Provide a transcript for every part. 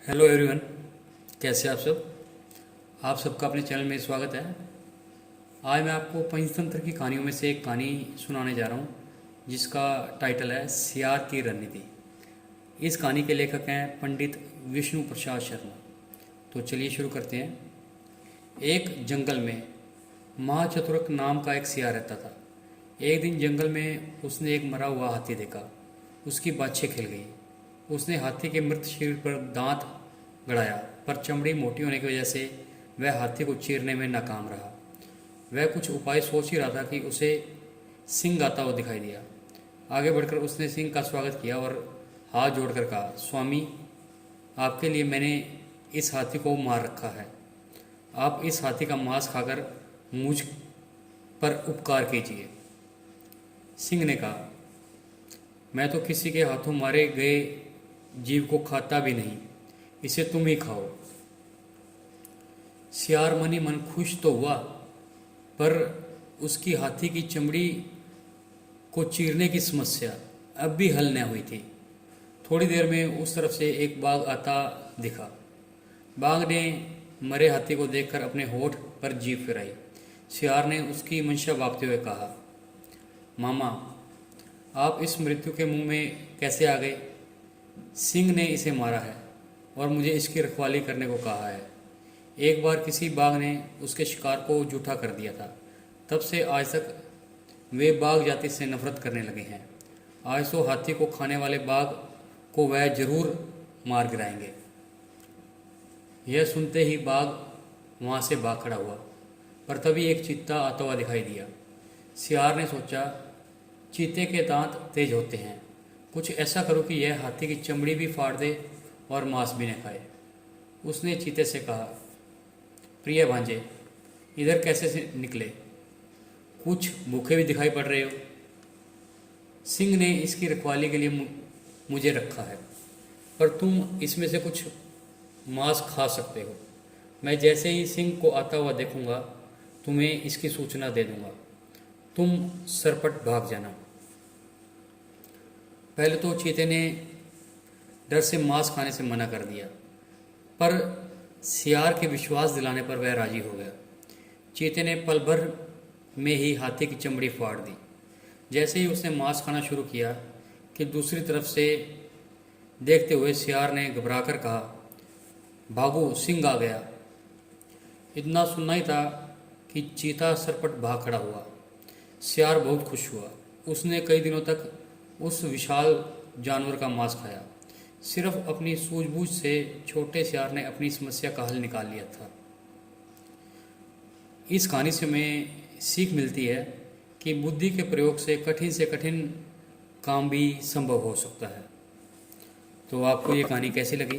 Hello everyone, कैसे आप सब। आप सबका अपने चैनल में स्वागत है। आज मैं आपको पंचतंत्र की कहानियों में से एक कहानी सुनाने जा रहा हूँ जिसका टाइटल है सियार की रणनीति। इस कहानी के लेखक हैं पंडित विष्णु प्रसाद शर्मा। तो चलिए शुरू करते हैं। एक जंगल में महाचतुरक नाम का एक सियार रहता था। एक दिन जंगल में उसने एक मरा हुआ हाथी देखा। उसकी बाछें खिल गई। उसने हाथी के मृत शरीर पर दांत गड़ाया, पर चमड़ी मोटी होने की वजह से वह हाथी को चीरने में नाकाम रहा। वह कुछ उपाय सोच ही रहा था कि उसे सिंह आता हुआ दिखाई दिया। आगे बढ़कर उसने सिंह का स्वागत किया और हाथ जोड़कर कहा, स्वामी, आपके लिए मैंने इस हाथी को मार रखा है। आप इस हाथी का मांस खाकर मुझ पर उपकार कीजिए। सिंह ने कहा, मैं तो किसी के हाथों मारे गए जीव को खाता भी नहीं, इसे तुम ही खाओ। सियार मनी मन खुश तो हुआ, पर उसकी हाथी की चमड़ी को चीरने की समस्या अब भी हल न हुई थी। थोड़ी देर में उस तरफ से एक बाघ आता दिखा। बाघ ने मरे हाथी को देखकर अपने होठ पर जीभ फिराई। सियार ने उसकी मंशा भांपते हुए कहा, मामा, आप इस मृत्यु के मुंह में कैसे आ गए? सिंह ने इसे मारा है और मुझे इसकी रखवाली करने को कहा है। एक बार किसी बाघ ने उसके शिकार को जूठा कर दिया था। तब से आज तक वे बाघ जाति से नफरत करने लगे हैं। आज तो हाथी को खाने वाले बाघ को वह जरूर मार गिराएंगे। यह सुनते ही बाघ वहाँ से भाग खड़ा हुआ, पर तभी एक चीता आता हुआ दिखाई दिया। सियार ने सोचा, चीते के दांत तेज होते हैं, कुछ ऐसा करो कि यह हाथी की चमड़ी भी फाड़ दे और मांस भी न खाए। उसने चीते से कहा, प्रिय भांजे, इधर कैसे से निकले? कुछ भूखे भी दिखाई पड़ रहे हो। सिंह ने इसकी रखवाली के लिए मुझे रखा है, पर तुम इसमें से कुछ मांस खा सकते हो। मैं जैसे ही सिंह को आता हुआ देखूंगा तुम्हें इसकी सूचना दे दूंगा। तुम सरपट भाग जाना। पहले तो चीते ने डर से मांस खाने से मना कर दिया, पर सियार के विश्वास दिलाने पर वह राजी हो गया। चीते ने पल भर में ही हाथी की चमड़ी फाड़ दी। जैसे ही उसने मांस खाना शुरू किया कि दूसरी तरफ से देखते हुए सियार ने घबराकर कहा, भागो, सिंह आ गया। इतना सुनना ही था कि चीता सरपट भाग खड़ा हुआ। सियार बहुत खुश हुआ। उसने कई दिनों तक उस विशाल जानवर का मांस खाया। सिर्फ अपनी सूझबूझ से छोटे सियार ने अपनी समस्या का हल निकाल लिया था। इस कहानी से हमें सीख मिलती है कि बुद्धि के प्रयोग से कठिन काम भी संभव हो सकता है। तो आपको ये कहानी कैसी लगी?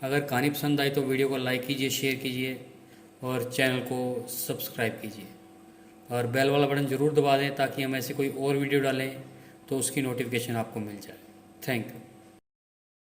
अगर कहानी पसंद आई तो वीडियो को लाइक कीजिए, शेयर कीजिए और चैनल को सब्सक्राइब कीजिए और बेल वाला बटन ज़रूर दबा दें ताकि हम ऐसी कोई और वीडियो डालें तो उसकी नोटिफिकेशन आपको मिल जाए। Thank you.